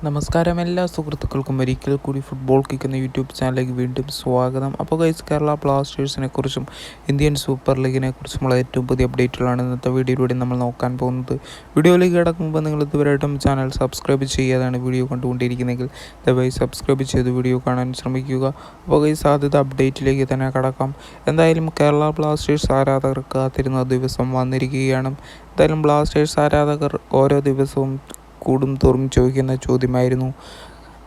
നമസ്കാരം എല്ലാ സുഹൃത്തുക്കൾക്കും ഒരിക്കൽ കൂടി ഫുട്ബോൾ കിക്ക് എന്ന യൂട്യൂബ് ചാനലിലേക്ക് വീണ്ടും സ്വാഗതം. അപ്പോൾ ഗൈസ്, കേരള ബ്ലാസ്റ്റേഴ്സിനെ കുറിച്ചും ഇന്ത്യൻ സൂപ്പർ ലീഗിനെ കുറിച്ചുമുള്ള ഏറ്റവും പുതിയ അപ്ഡേറ്റുകളാണ് ഇന്നത്തെ വീഡിയോയിലൂടെ നമ്മൾ നോക്കാൻ പോകുന്നത്. വീഡിയോയിലേക്ക് കിടക്കുമ്പോൾ നിങ്ങൾ ഇതുവരെയായിട്ടും ചാനൽ സബ്സ്ക്രൈബ് ചെയ്യാതാണ് വീഡിയോ കണ്ടുകൊണ്ടിരിക്കുന്നതെങ്കിൽ ദയവായി സബ്സ്ക്രൈബ് ചെയ്ത് വീഡിയോ കാണാൻ ശ്രമിക്കുക. അപ്പോൾ ഗൈസ്, ആദ്യത്തെ അപ്ഡേറ്റിലേക്ക് തന്നെ കടക്കാം. എന്തായാലും കേരള ബ്ലാസ്റ്റേഴ്സ് ആരാധകർ കാത്തിരുന്ന ദിവസം വന്നിരിക്കുകയാണ്. എന്തായാലും ബ്ലാസ്റ്റേഴ്സ് ആരാധകർ ഓരോ ദിവസവും കൂടും തോറും ചോദിക്കുന്ന ചോദ്യമായിരുന്നു,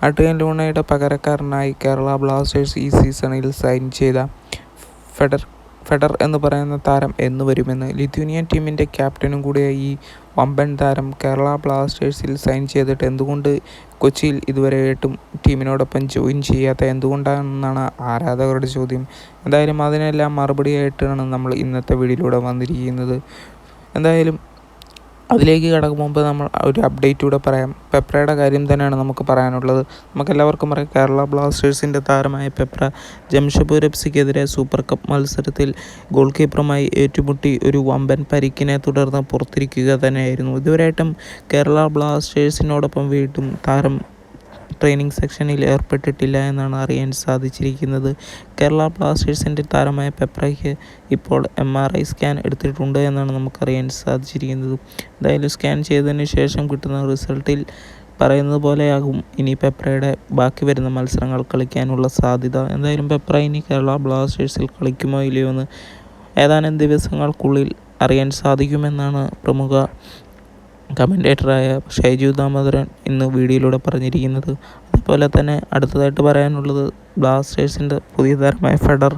അഡ്രിയൻ ലൂണയുടെ പകരക്കാരനായി കേരള ബ്ലാസ്റ്റേഴ്സ് ഈ സീസണിൽ സൈൻ ചെയ്ത ഫെഡർ എന്ന് പറയുന്ന താരം എന്ന് വരുമെന്ന്. ലിത്വാനിയൻ ടീമിൻ്റെ ക്യാപ്റ്റനും കൂടിയ ഈ വമ്പൻ താരം കേരള ബ്ലാസ്റ്റേഴ്സിൽ സൈൻ ചെയ്തിട്ട് എന്തുകൊണ്ട് കൊച്ചിയിൽ ഇതുവരെയായിട്ടും ടീമിനോടൊപ്പം ജോയിൻ ചെയ്യാത്ത എന്തുകൊണ്ടാണെന്നാണ് ആരാധകരുടെ ചോദ്യം. എന്തായാലും അതിനെല്ലാം മറുപടിയായിട്ടാണ് നമ്മൾ ഇന്നത്തെ വീഡിയോയിലൂടെ വന്നിരിക്കുന്നത്. എന്തായാലും അതിലേക്ക് കടക്കും മുമ്പ് നമ്മൾ ഒരു അപ്ഡേറ്റ് കൂടെ പറയാം. പെപ്രയുടെ കാര്യം തന്നെയാണ് നമുക്ക് പറയാനുള്ളത്. നമുക്കെല്ലാവർക്കും പറയാം, കേരള ബ്ലാസ്റ്റേഴ്സിൻ്റെ താരമായ പെപ്ര ജംഷഡ്പൂർ എഫ്സിക്കെതിരെ സൂപ്പർ കപ്പ് മത്സരത്തിൽ ഗോൾ കീപ്പറുമായി ഏറ്റുമുട്ടി ഒരു വമ്പൻ പരിക്കിനെ തുടർന്ന് പുറത്തിരിക്കുക തന്നെയായിരുന്നു. ഇതുവരെയായിട്ടും കേരള ബ്ലാസ്റ്റേഴ്സിനോടൊപ്പം വീണ്ടും താരം ട്രെയിനിങ് സെക്ഷനിൽ ഏർപ്പെട്ടിട്ടില്ല എന്നാണ് അറിയാൻ സാധിച്ചിരിക്കുന്നത്. കേരള ബ്ലാസ്റ്റേഴ്സിൻ്റെ താരമായ പെപ്രയ്ക്ക് ഇപ്പോൾ MRI സ്കാൻ എടുത്തിട്ടുണ്ട് എന്നാണ് നമുക്കറിയാൻ സാധിച്ചിരിക്കുന്നത്. എന്തായാലും സ്കാൻ ചെയ്തതിന് ശേഷം കിട്ടുന്ന റിസൾട്ടിൽ പറയുന്നത് പോലെയാകും ഇനി പെപ്രയുടെ ബാക്കി വരുന്ന മത്സരങ്ങൾ കളിക്കാനുള്ള സാധ്യത. എന്തായാലും പെപ്ര ഇനി കേരള ബ്ലാസ്റ്റേഴ്സിൽ കളിക്കുമോ ഇല്ലയോ എന്ന് ഏതാനും ദിവസങ്ങൾക്കുള്ളിൽ അറിയാൻ സാധിക്കുമെന്നാണ് പ്രമുഖ കമൻറ്റേറ്ററായ ഷൈജു ദാമോദരൻ ഇന്ന് വീഡിയോയിലൂടെ പറഞ്ഞിരിക്കുന്നത്. അതുപോലെ തന്നെ അടുത്തതായിട്ട് പറയാനുള്ളത്, ബ്ലാസ്റ്റേഴ്സിൻ്റെ പുതിയ താരമായ ഫെഡർ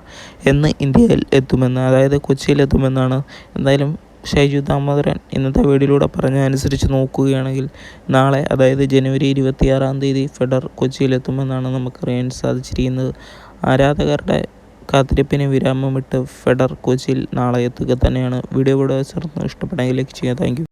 എന്ന് ഇന്ത്യയിൽ എത്തുമെന്ന്, അതായത് കൊച്ചിയിലെത്തുമെന്നാണ്. എന്തായാലും ഷൈജു ദാമോദരൻ ഇന്നത്തെ വീഡിയോയിലൂടെ പറഞ്ഞതനുസരിച്ച് നോക്കുകയാണെങ്കിൽ നാളെ, അതായത് ജനുവരി 26 ഫെഡർ കൊച്ചിയിലെത്തുമെന്നാണ് നമുക്കറിയാൻ സാധിച്ചിരിക്കുന്നത്. ആരാധകരുടെ കാത്തിരിപ്പിന് വിരാമമിട്ട് ഫെഡർ കൊച്ചിയിൽ നാളെ എത്തുക തന്നെയാണ്. വീഡിയോ ഇവിടെ ചേർന്ന് ഇഷ്ടപ്പെട്ടെങ്കിൽ ലൈക്ക് ചെയ്യുക. Thank you.